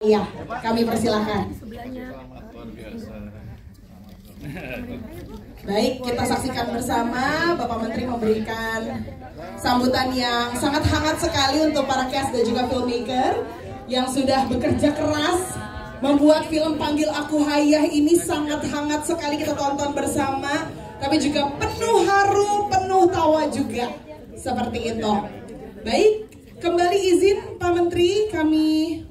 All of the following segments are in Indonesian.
Iya, kami persilahkan. Baik, kita saksikan bersama Bapak Menteri memberikan sambutan yang sangat hangat sekali untuk para cast dan juga filmmaker yang sudah bekerja keras membuat film Panggil Aku Hayah ini. Sangat hangat sekali kita tonton bersama, tapi juga penuh haru, penuh tawa juga, seperti itu. Baik, kembali izin Pak Menteri, kami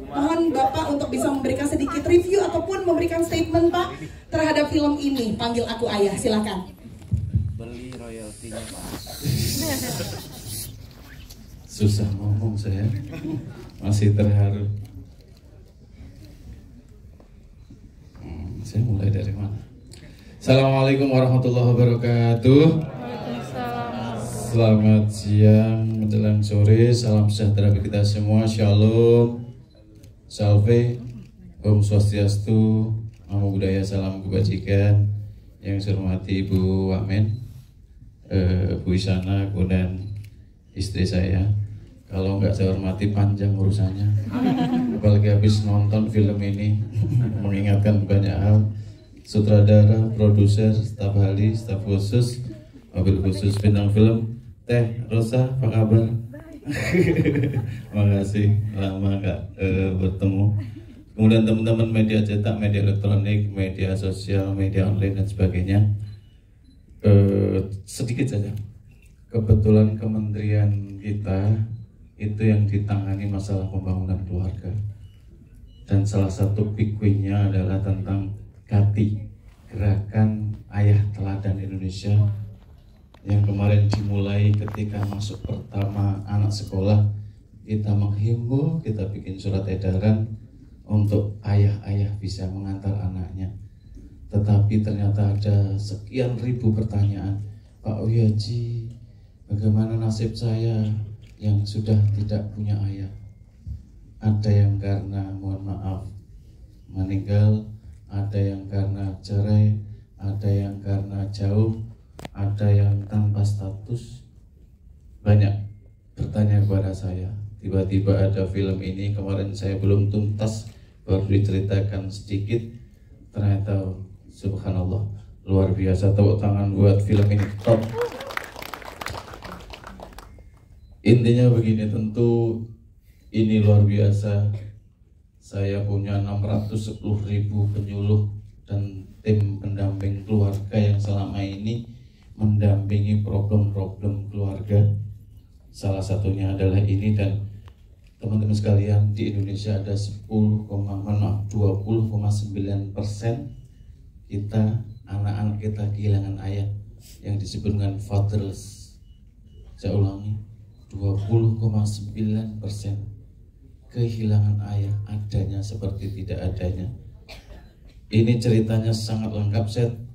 mohon Bapak untuk bisa memberikan sedikit review ataupun memberikan statement Pak terhadap film ini, Panggil Aku Ayah. Silakan. Beli royaltinya Pak. Susah ngomong saya, masih terharu. Saya mulai dari mana? Assalamualaikum warahmatullahi wabarakatuh. Selamat siang menjelang sore, salam sejahtera bagi kita semua. Shalom, salve, Om Swastiastu, Namo Buddhaya, salam kebajikan. Yang saya hormati Ibu Wamen, Bu Isana, kemudian istri saya. Kalau nggak saya hormati panjang urusannya. Apalagi habis nonton film ini, mengingatkan banyak hal. Sutradara, produser, staf ahli, staf khusus, mobil khusus bintang film, Teh Rosa, apa kabar? Makasih, lama nggak bertemu. Kemudian teman-teman media cetak, media elektronik, media sosial, media online dan sebagainya. Sedikit saja. Kebetulan kementerian kita itu yang ditangani masalah pembangunan keluarga, dan salah satu big win-nya adalah tentang GATI, Gerakan Ayah Teladan Indonesia, yang kemarin dimulai ketika masuk pertama anak sekolah. Kita menghimbau, kita bikin surat edaran untuk ayah-ayah bisa mengantar anaknya. Tetapi ternyata ada sekian ribu pertanyaan, Pak Wiyaji, bagaimana nasib saya yang sudah tidak punya ayah? Ada yang karena, mohon maaf, meninggal, ada yang karena cerai, ada yang karena jauh, ada yang tanpa status. Banyak bertanya kepada saya. Tiba-tiba ada film ini, kemarin saya belum tuntas, baru diceritakan sedikit. Ternyata subhanallah, luar biasa. Tepuk tangan buat film ini, top. Intinya begini, tentu ini luar biasa. Saya punya 610.000 penyuluh dan tim pendamping keluarga yang selama ini mendampingi problem-problem keluarga. Salah satunya adalah ini, dan teman-teman sekalian, di Indonesia ada 20,9% kita, anak-anak kita kehilangan ayah, yang disebut dengan fatherless. Saya ulangi, 20,9% kehilangan ayah, adanya seperti tidak adanya. Ini ceritanya sangat lengkap,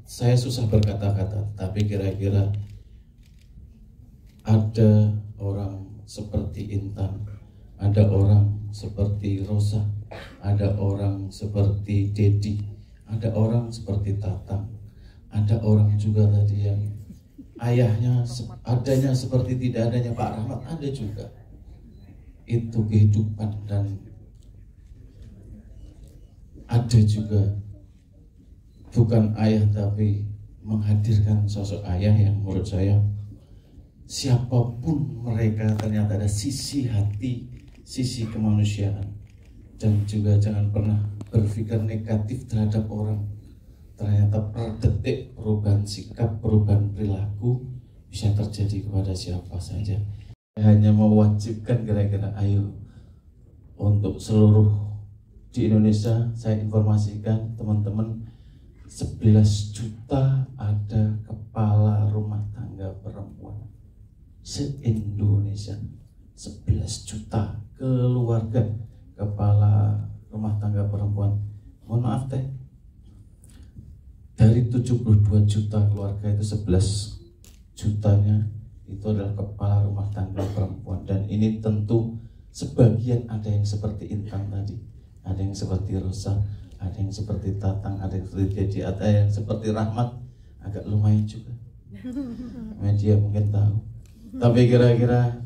saya susah berkata-kata, tapi kira-kira ada orang seperti Intan, ada orang seperti Rosa, ada orang seperti Dedi, ada orang seperti Tatang, ada orang juga tadi yang ayahnya adanya seperti tidak adanya, Pak Rahmat ada juga. Itu kehidupan. Dan ada juga bukan ayah tapi menghadirkan sosok ayah yang menurut saya, siapapun mereka, ternyata ada sisi hati, sisi kemanusiaan. Dan juga jangan pernah berpikir negatif terhadap orang. Ternyata per detik perubahan sikap, perubahan perilaku bisa terjadi kepada siapa saja. Hanya mewajibkan kira-kira, ayo, untuk seluruh di Indonesia, saya informasikan teman-teman, 11 juta ada kepala rumah tangga perempuan se-Indonesia. 11 juta keluarga kepala rumah tangga perempuan. Mohon maaf Teh, dari 72 juta keluarga itu 11 jutanya itu adalah kepala rumah tangga perempuan. Dan ini tentu sebagian ada yang seperti Intan tadi, ada yang seperti Rosa, ada yang seperti Tatang, ada yang seperti Dedi, ada yang seperti Rahmat, agak lumayan juga. Media mungkin tahu. Tapi kira-kira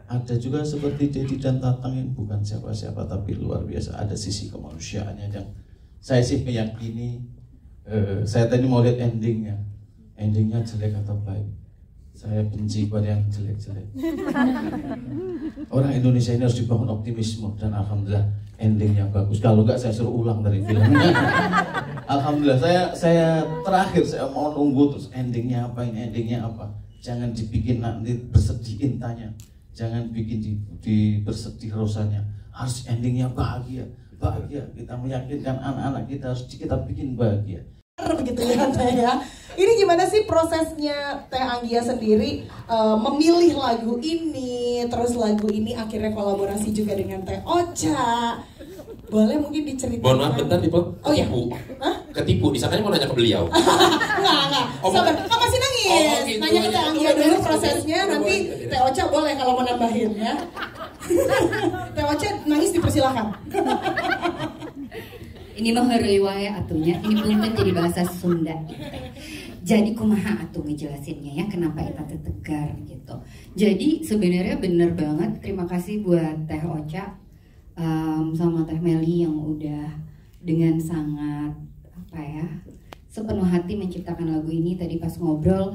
Ada juga seperti Dedi dan Tatang yang bukan siapa-siapa tapi luar biasa. Ada sisi kemanusiaannya yang saya sih meyakini. Saya tadi mau lihat endingnya jelek atau baik. Saya benci pada yang jelek-jelek. Orang Indonesia ini harus dibangun optimisme dan alhamdulillah endingnya bagus. Kalau enggak saya suruh ulang dari filmnya. Alhamdulillah saya terakhir saya mau nunggu terus endingnya apa ini endingnya apa. Jangan dibikin nanti bersedih intanya. Jangan bikin di bersedih rosanya. Harus endingnya bahagia. Kita meyakinkan anak-anak kita harus kita bikin bahagia. Begitu ya Teh ya. Ini gimana sih prosesnya Teh Anggia sendiri memilih lagu ini, terus lagu ini akhirnya kolaborasi juga dengan Teh Ocha. Boleh mungkin diceritakan? Mohon maaf bentar Dipo, ketipu. Hah? Ketipu, disangkanya mau nanya ke beliau. Enggak. Sabar, masih nangis. Gitu. Nanya ke Teh Anggia dulu prosesnya, nanti Teh Ocha boleh kalau mau nambahin ya. Teh Ocha nangis dipersilakan. Ini mah heureuy wae atunya, ini punten jadi bahasa Sunda. Jadi kumaha atuh ngejelasinnya ya kenapa eta teh tegar gitu. Jadi sebenarnya bener banget, terima kasih buat Teh Ocha sama Teh Meli yang udah dengan sangat sepenuh hati menciptakan lagu ini. Tadi pas ngobrol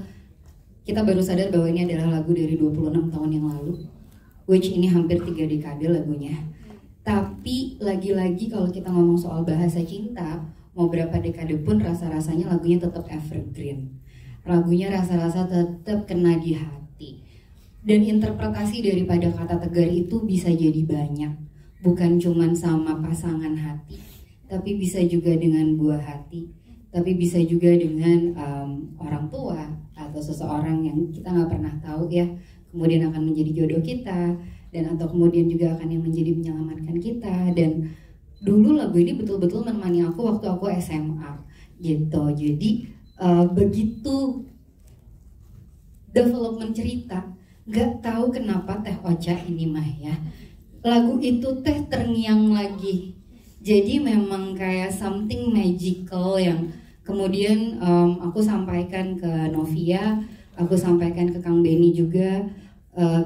kita baru sadar bahwa ini adalah lagu dari 26 tahun yang lalu, which ini hampir 3 dekade lagunya. Tapi lagi-lagi kalau kita ngomong soal bahasa cinta, mau berapa dekade pun rasa-rasanya lagunya tetap evergreen. Lagunya rasa-rasa tetap kena di hati. Dan interpretasi daripada kata tegar itu bisa jadi banyak. Bukan cuman sama pasangan hati, tapi bisa juga dengan buah hati. Tapi bisa juga dengan orang tua atau seseorang yang kita nggak pernah tahu ya, kemudian akan menjadi jodoh kita. Dan atau kemudian juga akan yang menjadi menyelamatkan kita. Dan dulu lagu ini betul-betul menemani aku waktu aku SMA gitu. Jadi begitu development cerita, nggak tahu kenapa Teh Ocha ini mah ya, lagu itu teh terngiang lagi. Jadi memang kayak something magical yang kemudian aku sampaikan ke Novia, aku sampaikan ke Kang Benny juga,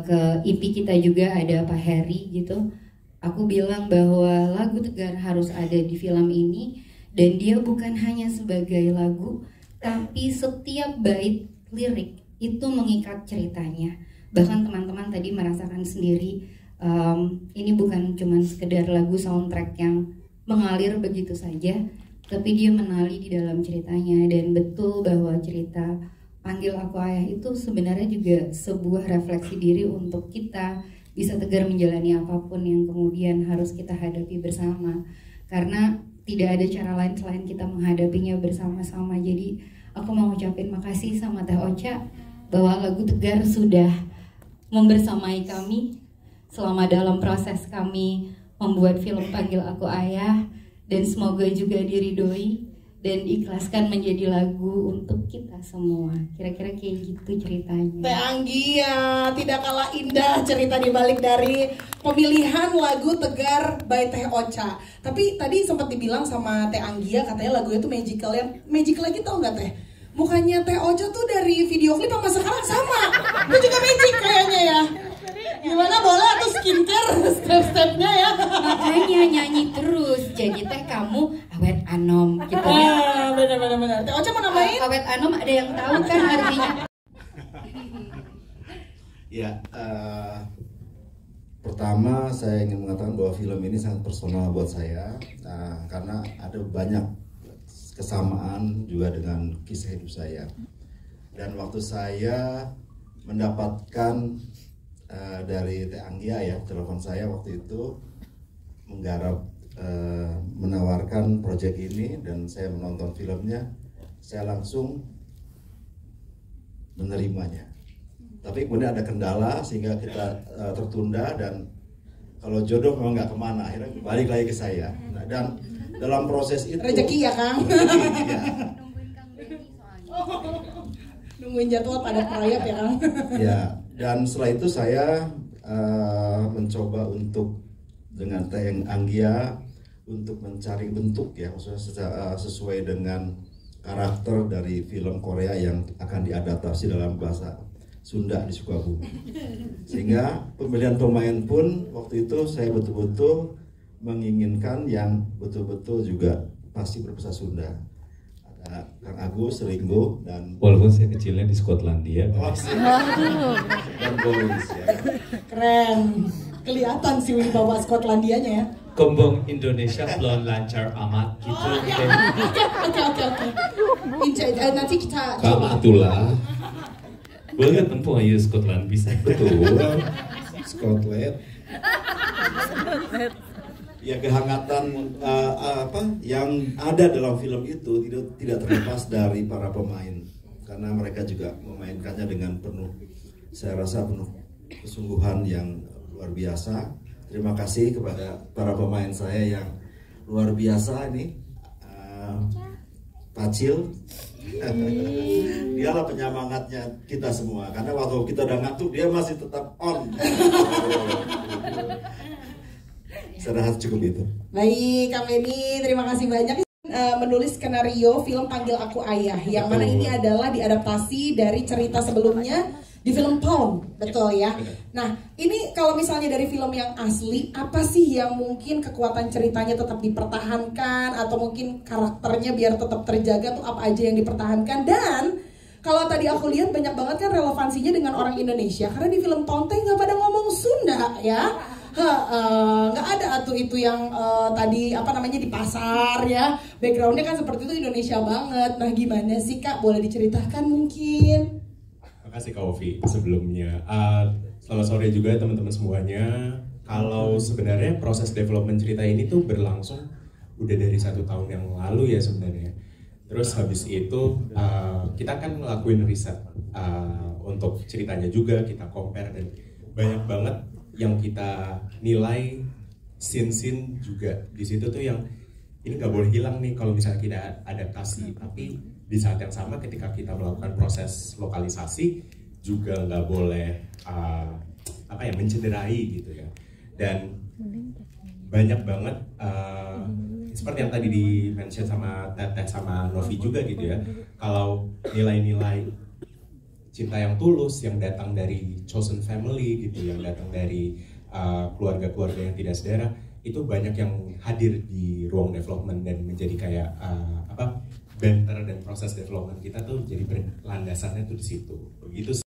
ke IP kita juga ada Pak Heri gitu. Aku bilang bahwa lagu Tegar harus ada di film ini, dan dia bukan hanya sebagai lagu, tapi setiap bait lirik itu mengikat ceritanya. Bahkan teman-teman tadi merasakan sendiri, ini bukan cuma sekedar lagu soundtrack yang mengalir begitu saja, tapi dia menali di dalam ceritanya. Dan betul bahwa cerita Panggil Aku Ayah itu sebenarnya juga sebuah refleksi diri untuk kita bisa tegar menjalani apapun yang kemudian harus kita hadapi bersama. Karena tidak ada cara lain selain kita menghadapinya bersama-sama. Jadi aku mau ucapin makasih sama Teh Ocha bahwa lagu Tegar sudah membersamai kami selama dalam proses kami membuat film Panggil Aku Ayah. Dan semoga juga diridhoi dan diikhlaskan menjadi lagu untuk kita semua. Kira-kira kayak gitu ceritanya. Teh Anggia, tidak kalah indah cerita dibalik dari pemilihan lagu Tegar by Teh Ocha. Tapi tadi sempat dibilang sama Teh Anggia katanya lagu itu magical. Yang magic lagi tau nggak Teh? Mukanya Teh Ocha tuh dari video klip sama sekarang sama. Itu juga magic kayaknya ya. Gimana boleh atau skincare step-stepnya ya? Makanya nyanyi terus. Jadi teh kamu awet anom gitu ya. Benar. Teh Ocha mau nambahin? Awet anom ada yang tahu kan artinya? Ya, pertama saya ingin mengatakan bahwa film ini sangat personal buat saya, karena ada banyak kesamaan juga dengan kisah hidup saya. Dan waktu saya mendapatkan dari Teh Anggia ya, telepon saya waktu itu menggarap, menawarkan proyek ini, dan saya menonton filmnya, saya langsung menerimanya. Tapi kemudian ada kendala sehingga kita tertunda, dan kalau jodoh memang nggak kemana, akhirnya balik lagi ke saya. Nah, dan dalam proses itu rezeki ya Kang. Rezeki, ya. Nungguin jadwal pada proyek ya Kang. Ya, dan setelah itu saya mencoba untuk dengan Teh Anggia untuk mencari bentuk ya, maksudnya sesuai dengan karakter dari film Korea yang akan diadaptasi dalam bahasa Sunda di Sukabumi. Sehingga pemilihan pemain pun waktu itu saya betul-betul menginginkan yang betul-betul juga pasti berbahasa Sunda. Ada Kang Agus, Ringo, dan Walaupun saya kecilnya di Skotlandia. dan Boris ya. Keren. Kelihatan sih wibawa Skotlandianya ya. Kombong Indonesia belum lancar amat gitu. Oke. Nanti kita Kak Atula. Boleh tempuh aja Scotland bisa. Betul. Scotland. Ya kehangatan yang ada dalam film itu tidak terlepas dari para pemain karena mereka juga memainkannya dengan penuh, saya rasa penuh kesungguhan yang luar biasa. Terima kasih kepada para pemain saya yang luar biasa ini. Pacil, dialah penyemangatnya kita semua karena waktu kita udah ngantuk dia masih tetap on. Saya rasa cukup itu. Baik, Kak Benny, terima kasih banyak menulis skenario film Panggil Aku Ayah, yang mana ini adalah diadaptasi dari cerita sebelumnya di film Pound, betul ya? Nah, ini kalau misalnya dari film yang asli, apa sih yang mungkin kekuatan ceritanya tetap dipertahankan atau mungkin karakternya biar tetap terjaga tuh apa aja yang dipertahankan? Dan kalau tadi aku lihat banyak banget kan relevansinya dengan orang Indonesia karena di film Pound teh nggak pada ngomong Sunda ya. Nggak ada tuh itu yang tadi apa namanya di pasar ya, backgroundnya kan seperti itu Indonesia banget. Nah gimana sih Kak, boleh diceritakan mungkin? Terima kasih Kak Ovi sebelumnya. Selamat sore juga teman-teman semuanya. Kalau sebenarnya proses development cerita ini tuh berlangsung udah dari 1 tahun yang lalu ya sebenarnya. Terus habis itu kita kan ngelakuin riset untuk ceritanya juga, kita compare dan banyak banget yang kita nilai scene-scene juga di situ tuh yang ini nggak boleh hilang nih kalau misalnya kita adaptasi. Tapi di saat yang sama ketika kita melakukan proses lokalisasi juga nggak boleh mencederai gitu ya. Dan banyak banget seperti yang tadi di mention sama Teteh sama Novi juga gitu ya, kalau nilai-nilai cinta yang tulus yang datang dari chosen family gitu, yang datang dari keluarga-keluarga yang tidak sedara, itu banyak yang hadir di ruang development dan menjadi kayak banter, dan proses development kita tuh jadi landasannya tuh di situ begitu.